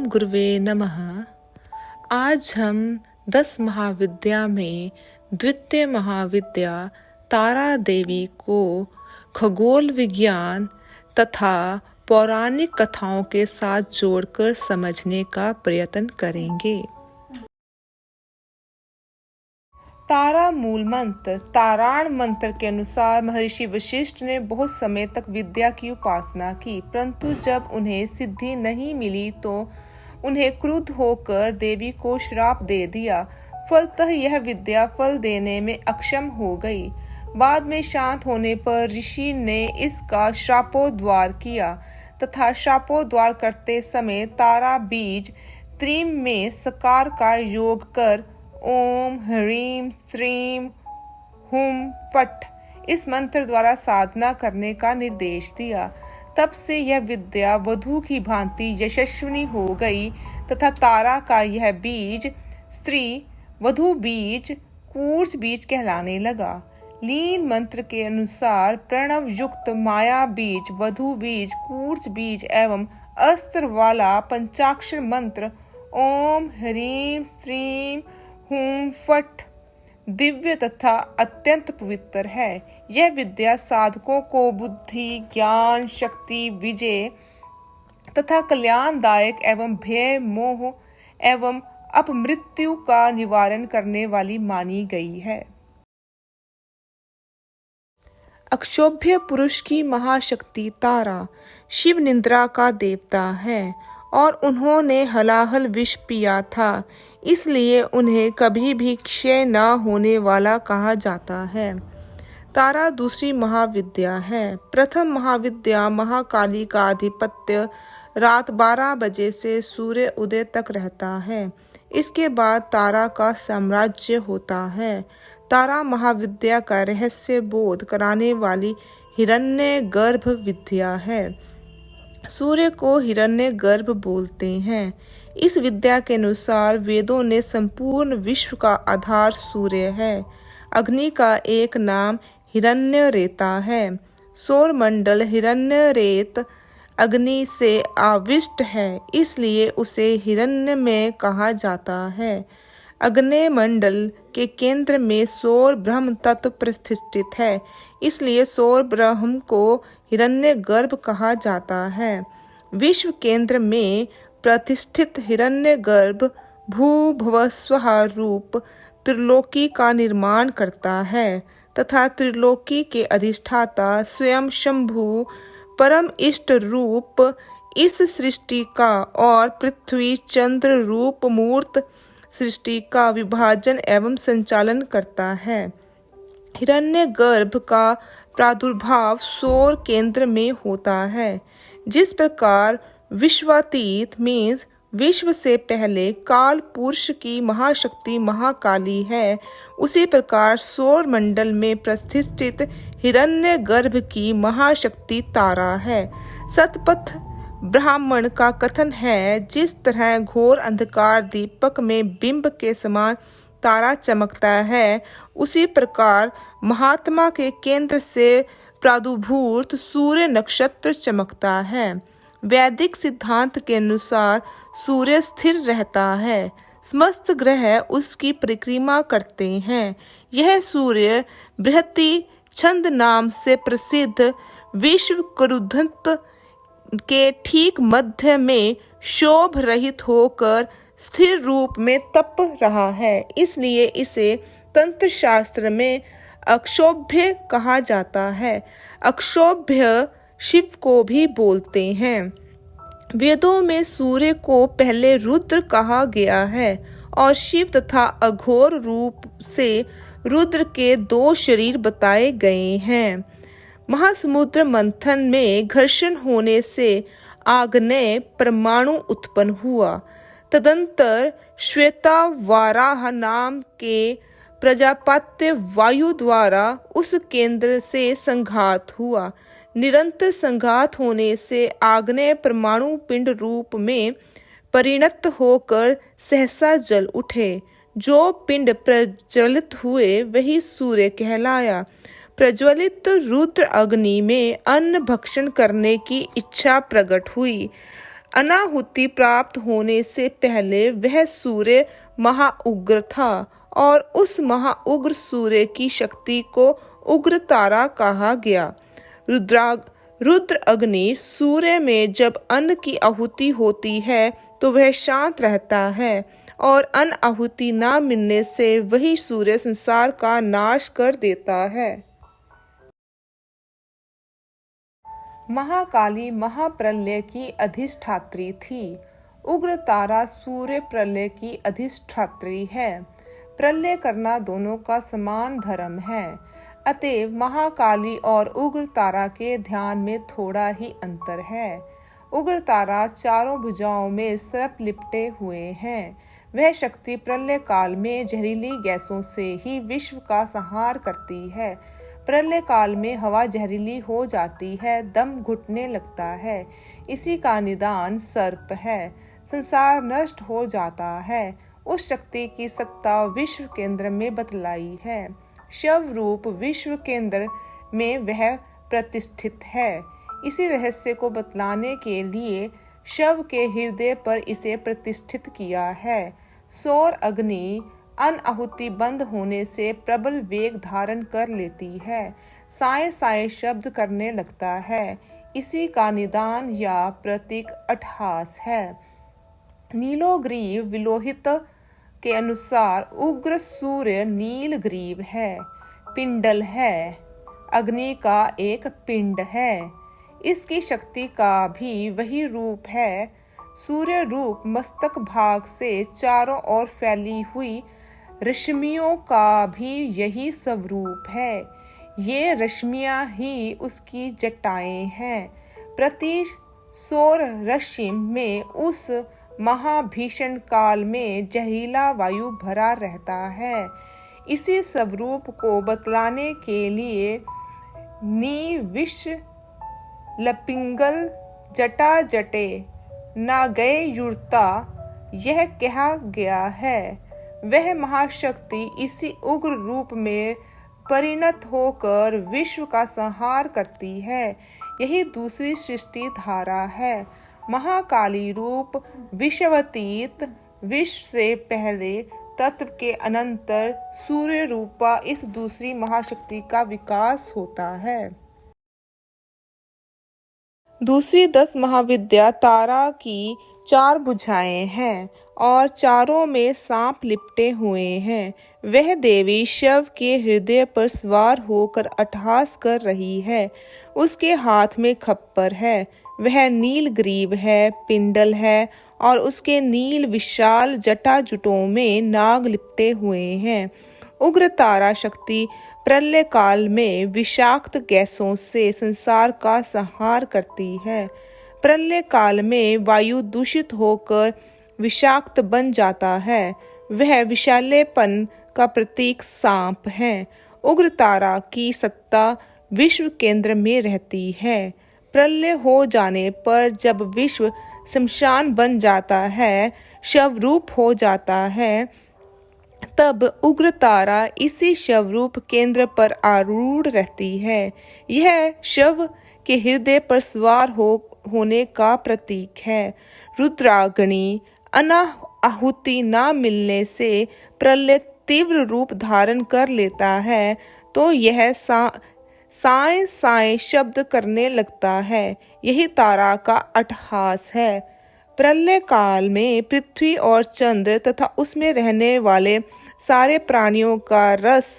गुरुवे नमः। आज हम 10 महाविद्या में द्वितीय महाविद्या तारा देवी को खगोल विज्ञान तथा पौराणिक कथाओं के साथ जोड़कर समझने का प्रयत्न करेंगे। तारा मूल मंत्र ताराण मंत्र के अनुसार महर्षि वशिष्ठ ने बहुत समय तक विद्या की उपासना की, परंतु जब उन्हें सिद्धि नहीं मिली तो उन्हें क्रुद्ध होकर देवी को श्राप दे दिया। फलतः यह विद्या फल देने में अक्षम हो गई। बाद में शांत होने पर ऋषि ने इसका शापोद्धार किया तथा शापोद्धार करते समय तारा बीज त्रीम में सकार का योग कर ओम ह्रीम श्रीम हुम फट इस मंत्र द्वारा साधना करने का निर्देश दिया। तब से यह विद्या वधू की भांति यशस्विनी हो गई तथा तारा का यह बीज स्त्री वधू बीज कूर्च बीज कहलाने लगा। लीन मंत्र के अनुसार प्रणव युक्त माया बीज वधू बीज कूर्च बीज एवं अस्त्र वाला पंचाक्षर मंत्र ओम ह्रीम श्रीम हुम फट दिव्य तथा अत्यंत पवित्र है। यह विद्या साधकों को बुद्धि ज्ञान शक्ति विजय तथा कल्याणदायक एवं भय मोह एवं अपमृत्यु का निवारण करने वाली मानी गई है। अक्षोभ्य पुरुष की महाशक्ति तारा शिव निद्रा का देवता है और उन्होंने हलाहल विष पिया था, इसलिए उन्हें कभी भी क्षय न होने वाला कहा जाता है। तारा दूसरी महाविद्या है। प्रथम महाविद्या महाकाली का आधिपत्य रात 12 बजे से सूर्य उदय तक रहता है। इसके बाद तारा का साम्राज्य होता है। तारा महाविद्या का रहस्य बोध कराने वाली हिरण्यगर्भ विद्या है। सूर्य को हिरण्यगर्भ बोलते हैं। इस विद्या के अनुसार वेदों ने संपूर्ण विश्व का आधार सूर्य है। अग्नि का एक नाम हिरण्यरेता है। सौर मंडल हिरण्यरेत अग्नि से आविष्ट है, इसलिए उसे हिरण्यमय कहा जाता है। अग्नि मंडल के केंद्र में सौर ब्रह्म तत्व प्रतिष्ठित है, इसलिए सौर ब्रह्म को हिरण्यगर्भ कहा जाता है। विश्व केंद्र में प्रतिष्ठित हिरण्यगर्भ भू भुव स्वः रूप त्रिलोकी का निर्माण करता है तथा त्रिलोकी के अधिष्ठाता स्वयं शंभु परम इष्ट रूप इस सृष्टि का और पृथ्वी चंद्र रूप मूर्त सृष्टि का विभाजन एवं संचालन करता है। हिरण्यगर्भ का प्रादुर्भाव सौर केंद्र में होता है। जिस प्रकार विश्वातीत मीन्स विश्व से पहले काल पुरुष की महाशक्ति महाकाली है, उसी प्रकार सौर मंडल में प्रतिष्ठित हिरण्यगर्भ की महाशक्ति तारा है। सतपथ ब्राह्मण का कथन है, जिस तरह घोर अंधकार दीपक में बिंब के समान तारा चमकता है, उसी प्रकार महात्मा के केंद्र से प्रादुर्भूत सूर्य नक्षत्र चमकता है। वैदिक सिद्धांत के अनुसार सूर्य स्थिर रहता है, समस्त ग्रह उसकी परिक्रमा करते हैं। यह सूर्य बृहति छंद नाम से प्रसिद्ध विश्व करुधंत के ठीक मध्य में शोभ रहित होकर स्थिर रूप में तप रहा है, इसलिए इसे तंत्र शास्त्र में अक्षोभ्य कहा जाता है। अक्षोभ्य शिव को भी बोलते हैं। वेदों में सूर्य को पहले रुद्र कहा गया है और शिव तथा अघोर रूप से रुद्र के 2 शरीर बताए गए हैं। महासमुद्र मंथन में घर्षण होने से आग्नेय परमाणु उत्पन्न हुआ। तदंतर श्वेता वाराह नाम के प्रजापत्य वायु द्वारा उस केंद्र से संघात हुआ। निरंतर संघात होने से आग्नेय परमाणु पिंड रूप में परिणत होकर सहसा जल उठे। जो पिंड प्रज्वलित हुए वही सूर्य कहलाया। प्रज्वलित रुद्र अग्नि में अन्न भक्षण करने की इच्छा प्रकट हुई। अनाहुति प्राप्त होने से पहले वह सूर्य महाउग्र था और उस महाउग्र सूर्य की शक्ति को उग्र तारा कहा गया। रुद्र अग्नि सूर्य में जब अन्न की आहुति होती है तो वह शांत रहता है और अन्न आहुति न मिलने से वही सूर्य संसार का नाश कर देता है। महाकाली महाप्रलय की अधिष्ठात्री थी। उग्र तारा सूर्य प्रलय की अधिष्ठात्री है। प्रलय करना दोनों का समान धर्म है। अतएव महाकाली और उग्र तारा के ध्यान में थोड़ा ही अंतर है। उग्र तारा चारों भुजाओं में सर्प लिपटे हुए हैं। वह शक्ति प्रलय काल में जहरीली गैसों से ही विश्व का संहार करती है। प्रलय काल में हवा जहरीली हो जाती है, दम घुटने लगता है। इसी का निदान सर्प है। संसार नष्ट हो जाता है। उस शक्ति की सत्ता विश्व केंद्र में बतलाई है। शव रूप विश्व केंद्र में वह प्रतिष्ठित है। इसी रहस्य को बतलाने के लिए शव के हृदय पर इसे प्रतिष्ठित किया है। सौर अग्नि अन्न आहुति बंद होने से प्रबल वेग धारण कर लेती है, साए साए शब्द करने लगता है। इसी का निदान या प्रतीक अट्ठास है। नीलोग्रीव विलोहित के अनुसार उग्र सूर्य नीलग्रीव है, पिंडल है, अग्नि का एक पिंड है। इसकी शक्ति का भी वही रूप है। सूर्य रूप मस्तक भाग से चारों ओर फैली हुई रश्मियों का भी यही स्वरूप है। ये रश्मियां ही उसकी जटाएं हैं। प्रति सौर रश्मि में उस महाभीषण काल में जहरीला वायु भरा रहता है। इसी स्वरूप को बतलाने के लिए निविश लपिंगल जटा जटे ना गए युर्ता यह कहा गया है। वह महाशक्ति इसी उग्र रूप में परिणत होकर विश्व का संहार करती है। यही दूसरी सृष्टि धारा है। महाकाली रूप विश्वतीत, विश्व से पहले तत्व के अनंतर सूर्य रूपा इस दूसरी महाशक्ति का विकास होता है। दूसरी 10 महाविद्या तारा की 4 भुजाएं हैं और चारों में सांप लिपटे हुए हैं। वह देवी शव के हृदय पर सवार होकर अट्टहास कर रही है। उसके हाथ में खप्पर है। वह नीलग्रीव है, पिंडल है और उसके नील विशाल जटाजुटों में नाग लिपटे हुए हैं। उग्र तारा शक्ति प्रलय काल में विषाक्त गैसों से संसार का संहार करती है। प्रलय काल में वायु दूषित होकर विषाक्त बन जाता है। वह विशालेपन का प्रतीक सांप है। उग्र तारा की सत्ता विश्व केंद्र में रहती है। प्रलय हो जाने पर जब विश्व शमशान बन जाता है, शव रूप हो जाता है, तब उग्र तारा इसी शवरूप केंद्र पर आरूढ़ रहती है। यह शव के हृदय पर सवार होने का प्रतीक है। रुद्राग्नि अनाहुति न मिलने से प्रलय तीव्र रूप धारण कर लेता है तो यह साए साए शब्द करने लगता है। यही तारा का अट्टहास है। प्रलय काल में पृथ्वी और चंद्र तथा उसमें रहने वाले सारे प्राणियों का रस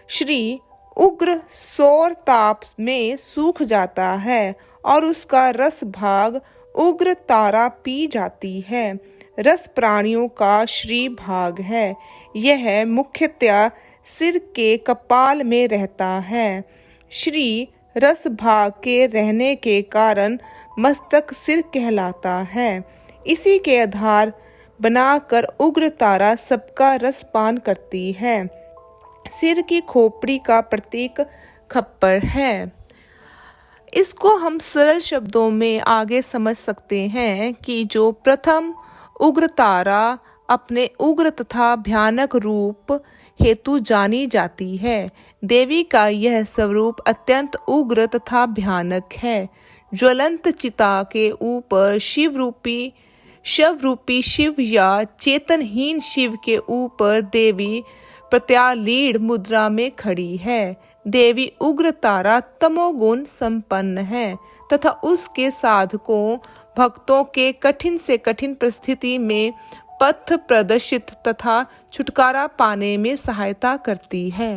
श्री उग्र सौर ताप में सूख जाता है और उसका रस भाग उग्र तारा पी जाती है। रस प्राणियों का श्री भाग है। यह मुख्यतया सिर के कपाल में रहता है। श्री रस भाग के रहने के कारण मस्तक सिर कहलाता है। इसी के आधार बनाकर उग्र तारा सबका रस पान करती है। सिर की खोपड़ी का प्रतीक खप्पर है। इसको हम सरल शब्दों में आगे समझ सकते हैं कि जो प्रथम उग्र तारा अपने उग्र तथा भयानक रूप हेतु जानी जाती है। देवी का यह स्वरूप अत्यंत उग्र तथा भयानक है। ज्वलंत चिता के ऊपर शव रूपी शिव या चेतनहीन शिव के ऊपर देवी प्रत्यालीढ़ मुद्रा में खड़ी है। देवी उग्र तारा तमोगुण संपन्न है तथा उसके साधकों भक्तों के कठिन से कठिन परिस्थिति में पथ प्रदर्शित तथा छुटकारा पाने में सहायता करती है।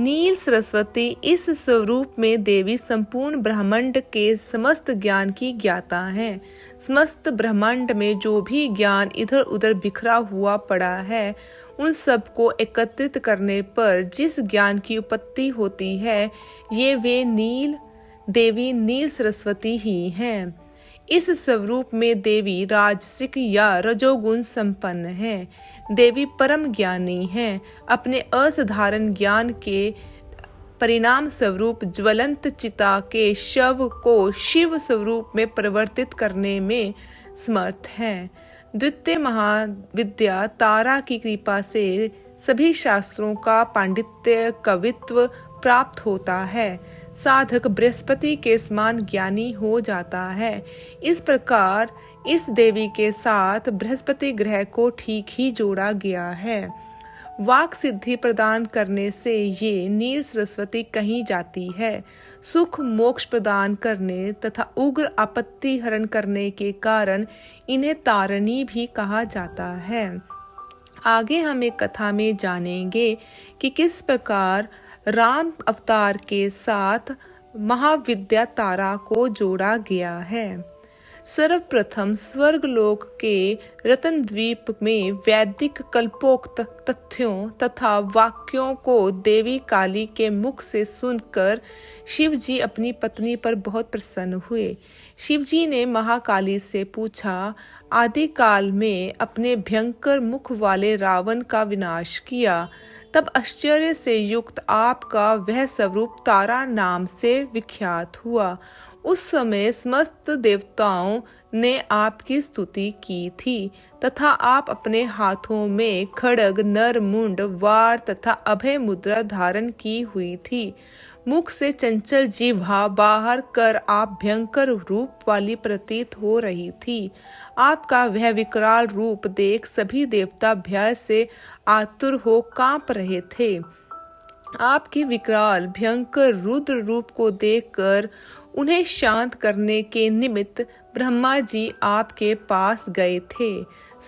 नील सरस्वती इस स्वरूप में देवी संपूर्ण ब्रह्मांड के समस्त ज्ञान की ज्ञाता है। समस्त ब्रह्मांड में जो भी ज्ञान इधर उधर बिखरा हुआ पड़ा है, उन सब को एकत्रित करने पर जिस ज्ञान की उत्पत्ति होती है, ये वे देवी नील सरस्वती ही हैं। इस स्वरूप में देवी राजसिक या रजोगुण संपन्न है। देवी परम ज्ञानी हैं। अपने असाधारण ज्ञान के परिणाम स्वरूप ज्वलंत चिता के शव को शिव स्वरूप में परिवर्तित करने में समर्थ हैं। द्वितीय महाविद्या तारा की कृपा से सभी शास्त्रों का पांडित्य कवित्व प्राप्त होता है। साधक बृहस्पति के समान ज्ञानी हो जाता है। इस प्रकार इस देवी के साथ बृहस्पति ग्रह को ठीक ही जोड़ा गया है। वाक सिद्धि प्रदान करने से ये नील सरस्वती कही जाती है। सुख मोक्ष प्रदान करने तथा उग्र आपत्ति हरण करने के कारण इन्हें तारिणी भी कहा जाता है। आगे हम एक कथा में जानेंगे कि किस प्रकार राम अवतार के साथ महाविद्या तारा को जोड़ा गया है। सर्वप्रथम स्वर्गलोक के रतन द्वीप में वैदिक कल्पोक्त तथ्यों तथा वाक्यों को देवी काली के मुख से सुनकर शिव जी अपनी पत्नी पर बहुत प्रसन्न हुए। शिव जी ने महाकाली से पूछा, आदि काल में अपने भयंकर मुख वाले रावण का विनाश किया, तब आश्चर्य से युक्त आपका वह स्वरूप तारा नाम से विख्यात हुआ। उस समय समस्त देवताओं ने आपकी स्तुति की थी तथा आप अपने हाथों में खड्ग, नर मुंड, वार तथा अभय मुद्रा धारण की हुई थी। मुख से चंचल जिह्वा बाहर कर आप भयंकर रूप वाली प्रतीत हो रही थी। आपका वह विकराल रूप देख सभी देवता भय से आतुर हो कांप रहे थे। आपके विकराल भयंकर रुद्र रूप को देखकर उन्हें शांत करने के निमित्त ब्रह्मा जी आपके पास गए थे।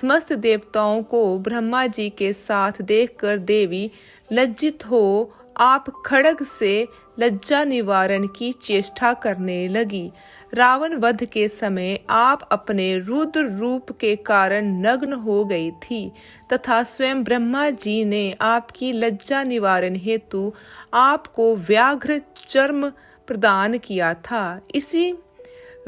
समस्त देवताओं को ब्रह्मा जी के साथ देखकर देवी लज्जित हो आप खड्ग से लज्जा निवारण की चेष्टा करने लगी। रावण वध के समय आप अपने रुद्र रूप के कारण नग्न हो गई थी तथा स्वयं ब्रह्मा जी ने आपकी लज्जा निवारण हेतु आपको व्याघ्र चर्म प्रदान किया था। इसी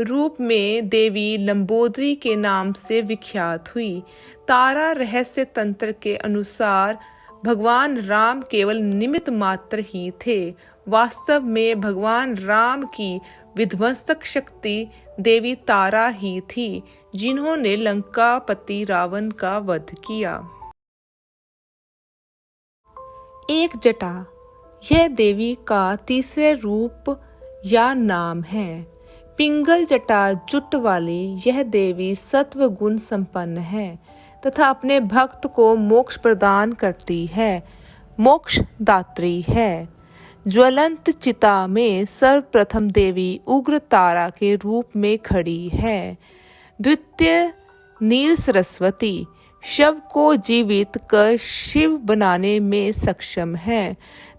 रूप में देवी लंबोदरी के नाम से विख्यात हुई। तारा रहस्य तंत्र के अनुसार भगवान राम केवल निमित्त मात्र ही थे। वास्तव में भगवान राम की विध्वंसक शक्ति देवी तारा ही थी, जिन्होंने लंकापति रावण का वध किया। एक जटा यह देवी का तीसरे रूप या नाम है। पिंगल जटा जुट वाली यह देवी सत्व गुण संपन्न है तथा अपने भक्त को मोक्ष प्रदान करती है, मोक्ष दात्री है। ज्वलंत चिता में सर्वप्रथम देवी उग्र तारा के रूप में खड़ी है। द्वितीय नील सरस्वती शव को जीवित कर शिव बनाने में सक्षम है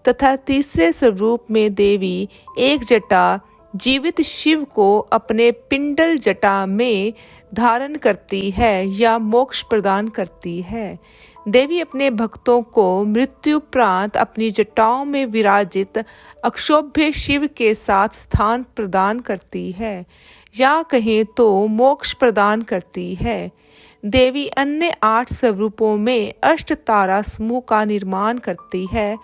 तथा तीसरे स्वरूप में देवी एक जटा जीवित शिव को अपने पिंडल जटा में धारण करती है या मोक्ष प्रदान करती है। देवी अपने भक्तों को मृत्युपरांत अपनी जटाओं में विराजित अक्षोभ्य शिव के साथ स्थान प्रदान करती है या कहें तो मोक्ष प्रदान करती है। देवी अन्य 8 स्वरूपों में अष्ट तारा समूह का निर्माण करती है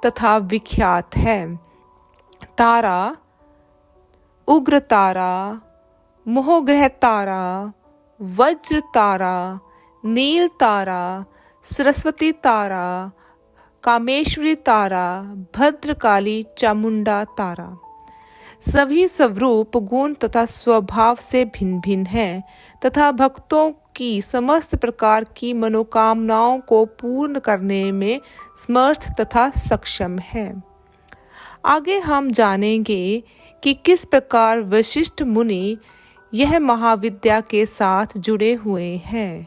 तथा विख्यात है। तारा, उग्र तारा, मोहग्रह तारा, वज्र तारा, नील तारा, सरस्वती तारा, कामेश्वरी तारा, भद्रकाली चामुंडा तारा। सभी स्वरूप गुण तथा स्वभाव से भिन्न भिन्न हैं तथा भक्तों की समस्त प्रकार की मनोकामनाओं को पूर्ण करने में समर्थ तथा सक्षम है। आगे हम जानेंगे कि किस प्रकार वशिष्ठ मुनि यह महाविद्या के साथ जुड़े हुए हैं।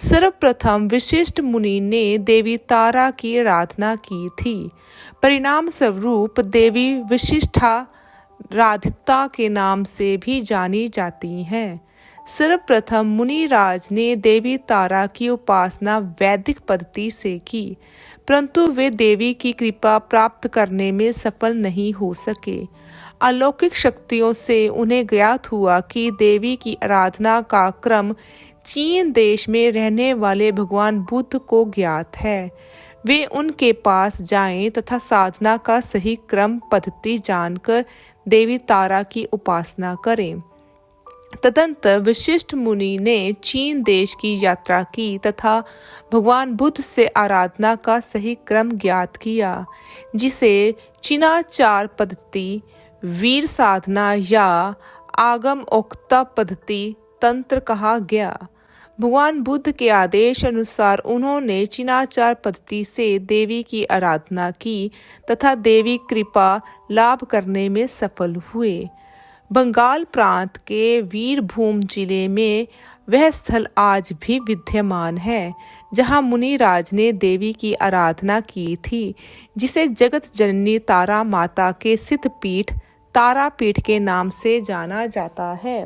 सर्वप्रथम वशिष्ठ मुनि ने देवी तारा की आराधना की थी। परिणाम स्वरूप देवी वशिष्ठा राधिता के नाम से भी जानी जाती हैं। सर्वप्रथम मुनिराज ने देवी तारा की उपासना वैदिक पद्धति से की, परंतु वे देवी की कृपा प्राप्त करने में सफल नहीं हो सके। अलौकिक शक्तियों से उन्हें ज्ञात हुआ कि देवी की आराधना का क्रम चीन देश में रहने वाले भगवान बुद्ध को ज्ञात है। वे उनके पास जाएं तथा साधना का सही क्रम पद्धति जानकर देवी तारा की उपासना करें। तदंतर वशिष्ठ मुनि ने चीन देश की यात्रा की तथा भगवान बुद्ध से आराधना का सही क्रम ज्ञात किया, जिसे चिनाचार पद्धति, वीर साधना या आगम ओक्ता पद्धति तंत्र कहा गया। भगवान बुद्ध के आदेश अनुसार उन्होंने चिनाचार पद्धति से देवी की आराधना की तथा देवी कृपा लाभ करने में सफल हुए। बंगाल प्रांत के वीरभूम जिले में वह स्थल आज भी विद्यमान है जहां मुनिराज ने देवी की आराधना की थी, जिसे जगत जननी तारा माता के सिद्धपीठ तारापीठ के नाम से जाना जाता है।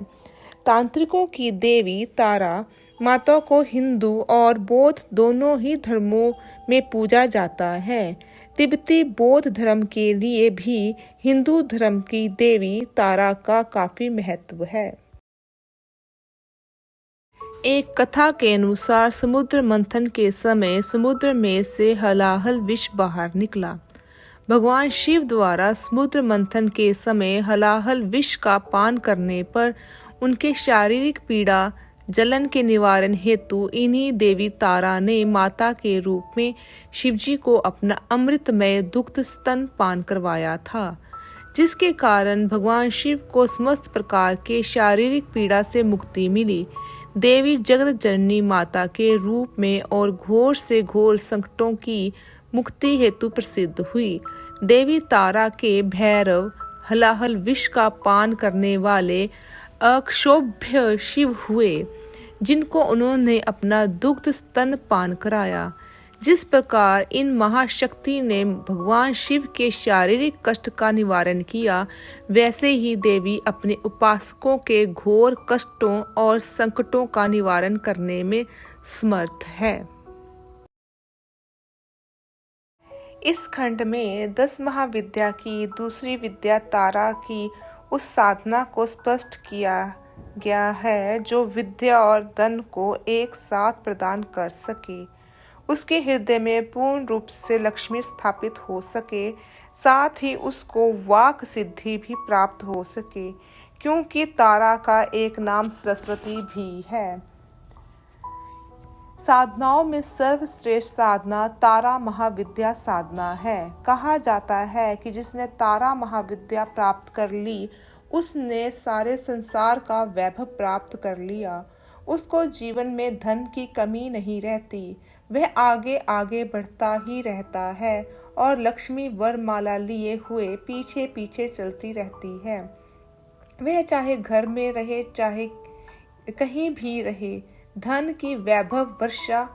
तांत्रिकों की देवी तारा माता को हिंदू और बौद्ध दोनों ही धर्मों में पूजा जाता है। तिब्बती बौद्ध धर्म के लिए भी हिंदू धर्म की देवी तारा का काफी महत्व है। एक कथा के अनुसार समुद्र मंथन के समय समुद्र में से हलाहल विष बाहर निकला। भगवान शिव द्वारा समुद्र मंथन के समय हलाहल विष का पान करने पर उनके शारीरिक पीड़ा जलन के निवारण हेतु इन्हीं देवी तारा ने माता के रूप में शिवजी को अपना अमृतमय दुग्ध स्तन पान करवाया था, जिसके कारण भगवान शिव को समस्त प्रकार के शारीरिक पीड़ा से मुक्ति मिली। देवी जगत जननी माता के रूप में और घोर से घोर संकटों की मुक्ति हेतु प्रसिद्ध हुई। देवी तारा के भैरव हलाहल विष का पान करने वाले अक्षोभ्य शिव हुए, जिनको उन्होंने अपना दुग्ध स्तन पान कराया। जिस प्रकार इन महाशक्ति ने भगवान शिव के शारीरिक कष्ट का निवारण किया, वैसे ही देवी अपने उपासकों के घोर कष्टों और संकटों का निवारण करने में समर्थ है। इस खंड में 10 महाविद्या की दूसरी विद्या तारा की उस साधना को स्पष्ट किया गया है जो विद्या और धन को एक साथ प्रदान कर सके, उसके हृदय में पूर्ण रूप से लक्ष्मी स्थापित हो सके, साथ ही उसको वाक सिद्धि भी प्राप्त हो सके, क्योंकि तारा का एक नाम सरस्वती भी है। साधनाओं में सर्वश्रेष्ठ साधना तारा महाविद्या साधना है। कहा जाता है कि जिसने तारा महाविद्या प्राप्त कर ली, उसने सारे संसार का वैभव प्राप्त कर लिया। उसको जीवन में धन की कमी नहीं रहती, वह आगे आगे बढ़ता ही रहता है और लक्ष्मी वरमाला लिए हुए पीछे पीछे चलती रहती है। वह चाहे घर में रहे चाहे कहीं भी रहे, धन की वैभव वर्षा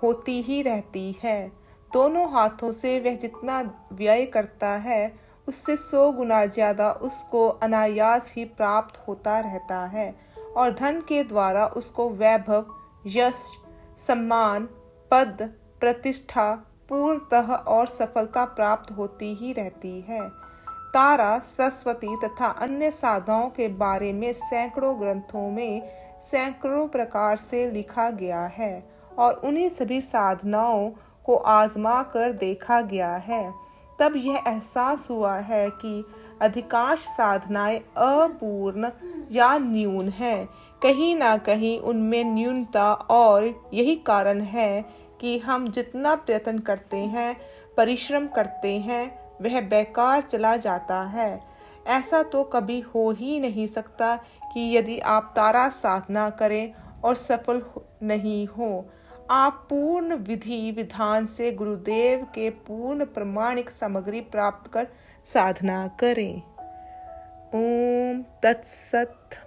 होती ही रहती है। दोनों हाथों से वह जितना व्यय करता है, उससे 100 गुना ज्यादा उसको अनायास ही प्राप्त होता रहता है और धन के द्वारा उसको वैभव, यश, सम्मान, पद, प्रतिष्ठा पूर्णतः और सफलता प्राप्त होती ही रहती है। तारा, सरस्वती तथा अन्य साधनाओं के बारे में सैकड़ों ग्रंथों में सैकड़ों प्रकार से लिखा गया है और उन्हीं सभी साधनाओं को आजमा कर देखा गया है। तब यह एहसास हुआ है कि अधिकांश साधनाएं अपूर्ण या न्यून हैं, कहीं ना कहीं उनमें न्यूनता, और यही कारण है कि हम जितना प्रयत्न करते हैं परिश्रम करते हैं वह बेकार चला जाता है। ऐसा तो कभी हो ही नहीं सकता कि यदि आप तारा साधना करें और सफल नहीं हो, आप पूर्ण विधि विधान से गुरुदेव के पूर्ण प्रमाणिक सामग्री प्राप्त कर साधना करें। ओम तत्सत।